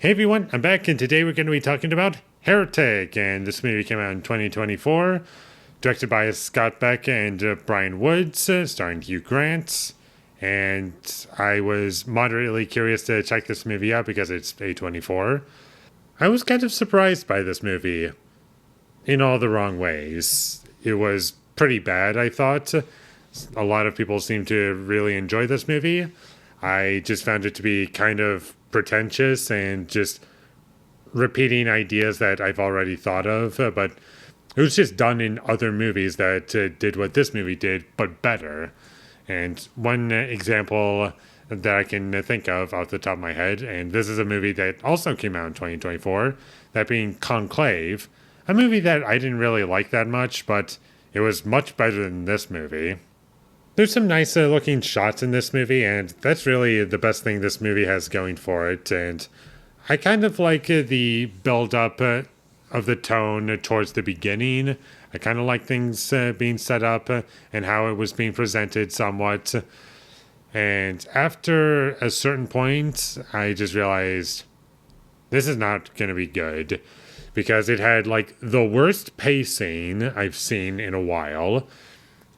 Hey everyone, I'm back, and today we're going to be talking about Heretic, and this movie came out in 2024, directed by Scott Beck and Brian Woods, starring Hugh Grant, and I was moderately curious to check this movie out because it's A24. I was kind of surprised by this movie in all the wrong ways. It was pretty bad, I thought. A lot of people seem to really enjoy this movie. I just found it to be kind of pretentious and just repeating ideas that I've already thought of, but it was just done in other movies that did what this movie did, but better. And one example that I can think of off the top of my head, and this is a movie that also came out in 2024, that being Conclave, a movie that I didn't really like that much, but it was much better than this movie. There's some nice looking shots in this movie, and that's really the best thing this movie has going for it. And I kind of like the build up of the tone towards the beginning. I kind of like things being set up and how it was being presented somewhat. And after a certain point, I just realized this is not going to be good because it had like the worst pacing I've seen in a while.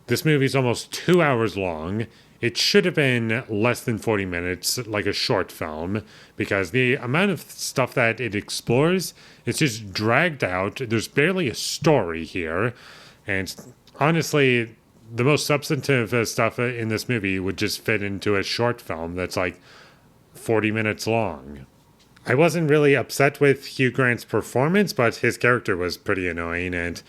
This movie's almost 2 hours long. It should have been less than 40 minutes, like a short film, because the amount of stuff that it explores is just dragged out. There's barely a story here. And honestly, the most substantive stuff in this movie would just fit into a short film that's like 40 minutes long. I wasn't really upset with Hugh Grant's performance, but his character was pretty annoying, and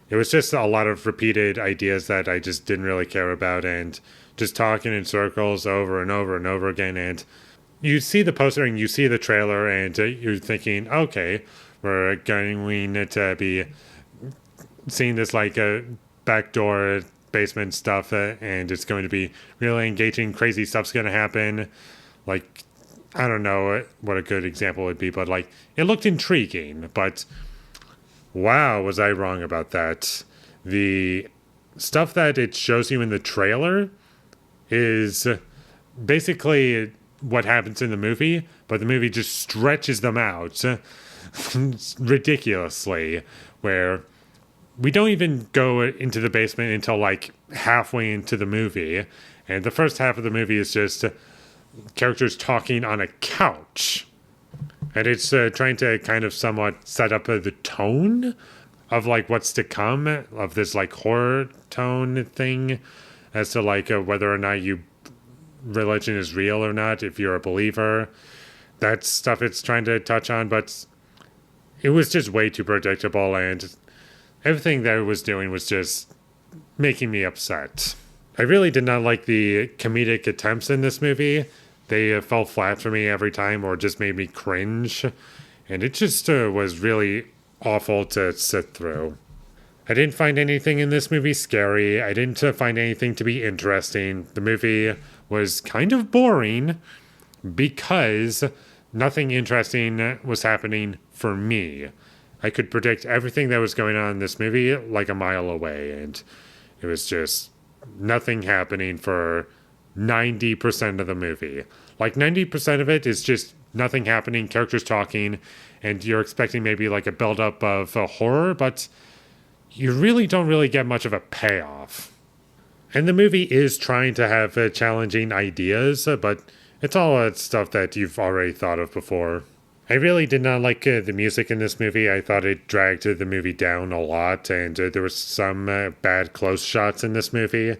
it was just a lot of repeated ideas that I just didn't really care about and just talking in circles over and over and over again. And you see the poster and you see the trailer and you're thinking, okay, we're going to be seeing this like a backdoor basement stuff and it's going to be really engaging. Crazy stuff's going to happen. Like, I don't know what a good example would be, but like it looked intriguing, but wow, was I wrong about that. The stuff that it shows you in the trailer is basically what happens in the movie, but the movie just stretches them out ridiculously, where we don't even go into the basement until like halfway into the movie, and the first half of the movie is just characters talking on a couch. And it's trying to kind of somewhat set up the tone of like what's to come of this like horror tone thing as to like whether or not religion is real or not, if you're a believer. That's stuff it's trying to touch on, but it was just way too predictable, and everything that it was doing was just making me upset. I really did not like the comedic attempts in this movie. They fell flat for me every time or just made me cringe. And it just was really awful to sit through. I didn't find anything in this movie scary. I didn't find anything to be interesting. The movie was kind of boring because nothing interesting was happening for me. I could predict everything that was going on in this movie like a mile away. And it was just nothing happening for 90% of the movie. Like 90% of it is just nothing happening, characters talking, and you're expecting maybe like a buildup of horror, but you really don't really get much of a payoff. And the movie is trying to have challenging ideas, but it's all stuff that you've already thought of before. I really did not like the music in this movie. I thought it dragged the movie down a lot, and there was some bad close shots in this movie.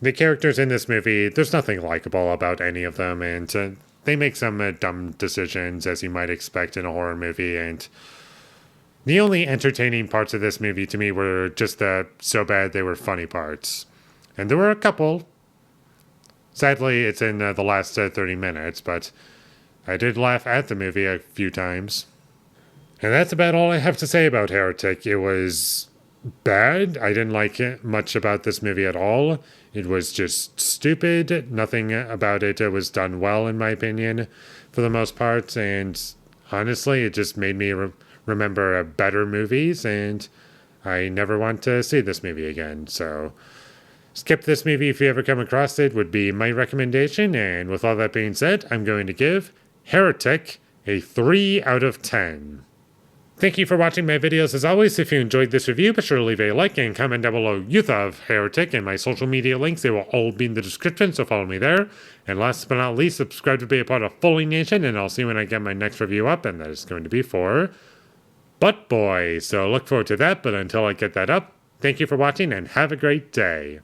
The characters in this movie, there's nothing likable about any of them, and they make some dumb decisions, as you might expect in a horror movie, and the only entertaining parts of this movie to me were just so bad they were funny parts. And there were a couple. Sadly, it's in the last 30 minutes, but I did laugh at the movie a few times. And that's about all I have to say about Heretic. It was bad. I didn't like much about this movie at all. It was just stupid. Nothing about it was done well, in my opinion, for the most part. And honestly, it just made me remember better movies, and I never want to see this movie again. So skip this movie if you ever come across it, would be my recommendation. And with all that being said, I'm going to give Heretic a 3 out of 10. Thank you for watching my videos. As always, if you enjoyed this review, be sure to leave a like and comment down below you thought of Heretic, and my social media links, they will all be in the description, so follow me there. And last but not least, subscribe to be a part of Foley Nation, and I'll see you when I get my next review up, and that is going to be for Butt Boy. So look forward to that, but until I get that up, thank you for watching and have a great day.